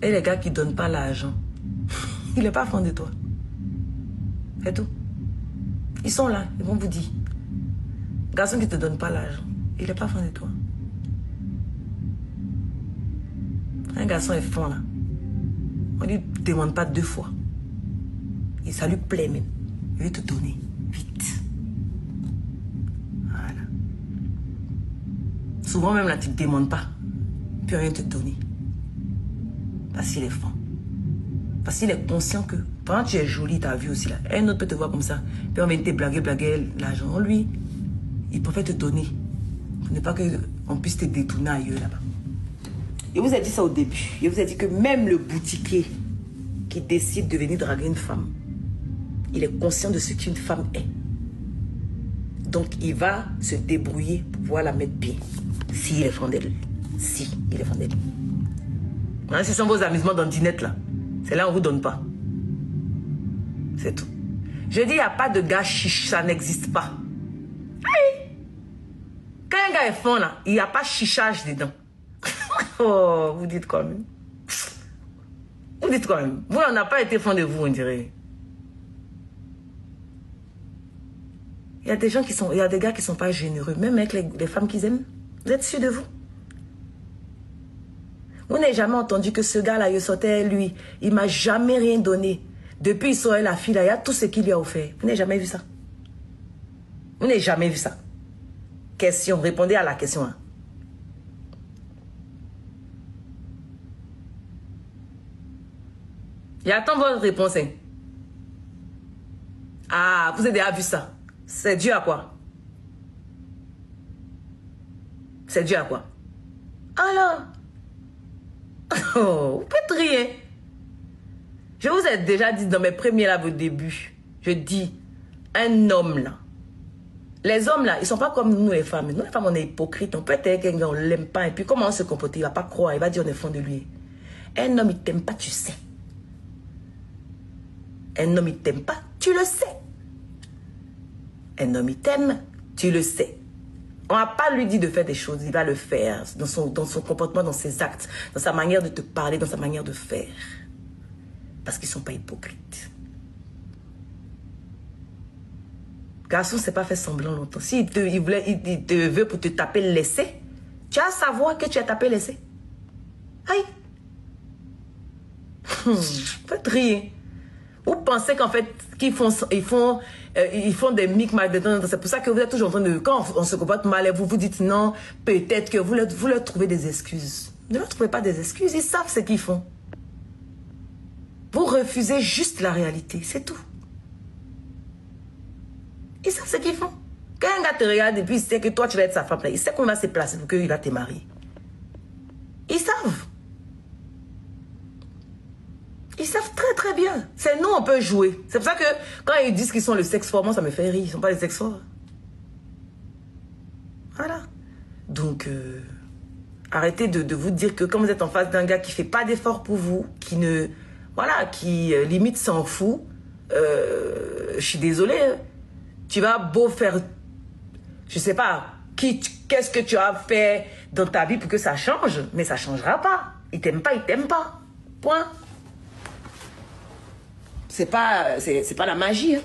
Et les gars qui ne donnent pas l'argent, il n'est pas fan de toi. C'est tout. Ils sont là, ils vont vous dire. Garçon qui ne te donne pas l'argent, il n'est pas fan de toi. Un garçon est fan là. On ne lui demande pas 2 fois. Et ça lui plaît même. Il veut te donner. Vite. Voilà. Souvent même là, tu ne demandes pas. Il ne peut rien te donner. Parce qu'il est fan. Parce qu'il est conscient que quand tu es jolie, tu as vu aussi là. Un autre peut te voir comme ça. Puis on vient te blaguer l'argent. Lui, il préfère te donner. Pour ne pas qu'on puisse te détourner ailleurs là-bas. Je vous ai dit ça au début. Je vous ai dit que même le boutiquier qui décide de venir draguer une femme, il est conscient de ce qu'une femme est. Donc, il va se débrouiller pour pouvoir la mettre bien. S'il est fan d'elle. Si, il est fan d'elle. Hein, ce sont vos amusements dans dinette là. C'est là où on ne vous donne pas. C'est tout. Je dis, il n'y a pas de gars chiche, ça n'existe pas. Hey! Quand un gars est fan là, il n'y a pas chichage dedans. Oh, vous dites quand même. Vous dites quand même. Vous, on n'a pas été fan de vous, on dirait. Il y a des gens qui sont, il y a des gars qui ne sont pas généreux, même avec les femmes qu'ils aiment. Vous êtes sûr de vous? Vous n'avez jamais entendu que ce gars-là, il sortait, lui, il ne m'a jamais rien donné. Depuis il saurait la fille, là, il y a tout ce qu'il lui a offert. Vous n'avez jamais vu ça? Vous n'avez jamais vu ça? Question, répondez à la question. Hein. J'attends votre réponse. Hein. Ah, vous avez déjà vu ça? C'est dû à quoi? C'est dû à quoi? Alors? Oh, vous faites rien. Je vous ai déjà dit dans mes premiers lives au début, je dis, un homme là, les hommes là, ils ne sont pas comme nous les femmes. Nous les femmes, on est hypocrites. On peut être quelqu'un, on ne l'aime pas. Et puis comment on se comporte? Il ne va pas croire, il va dire on est fond de lui. Un homme, il ne t'aime pas, tu sais. Un homme, il ne t'aime pas, tu le sais. Un homme, il t'aime, tu le sais. On ne va pas lui dire de faire des choses, il va le faire dans son comportement, dans ses actes, dans sa manière de te parler, dans sa manière de faire. Parce qu'ils ne sont pas hypocrites. Garçon, c'est pas fait semblant longtemps. S'il te veut pour te taper l'essai, tu as à savoir que tu as tapé l'essai. Aïe. Faites rien. Vous pensez qu'en fait, ils font des micmacs dedans. C'est pour ça que vous êtes toujours en train de... Quand on se comporte mal, vous vous dites non, peut-être que vous leur trouvez des excuses. Ne leur trouvez pas des excuses, ils savent ce qu'ils font. Vous refusez juste la réalité, c'est tout. Ils savent ce qu'ils font. Quand un gars te regarde et puis il sait que toi tu vas être sa femme, il sait qu'on va se placer pour qu'il va te marier. Ils savent. Ils savent très très bien. C'est nous, on peut jouer. C'est pour ça que quand ils disent qu'ils sont le sexe fort, moi ça me fait rire. Ils ne sont pas les sexe forts. Voilà. Donc, arrêtez de vous dire que quand vous êtes en face d'un gars qui ne fait pas d'effort pour vous, qui ne... Voilà, qui limite s'en fout. Je suis désolée. Hein. Tu vas beau faire... Je sais pas. Qu'est-ce que tu as fait dans ta vie pour que ça change? Mais ça ne changera pas. Il t'aime pas, il t'aime pas. Point. C'est pas la magie. Hein.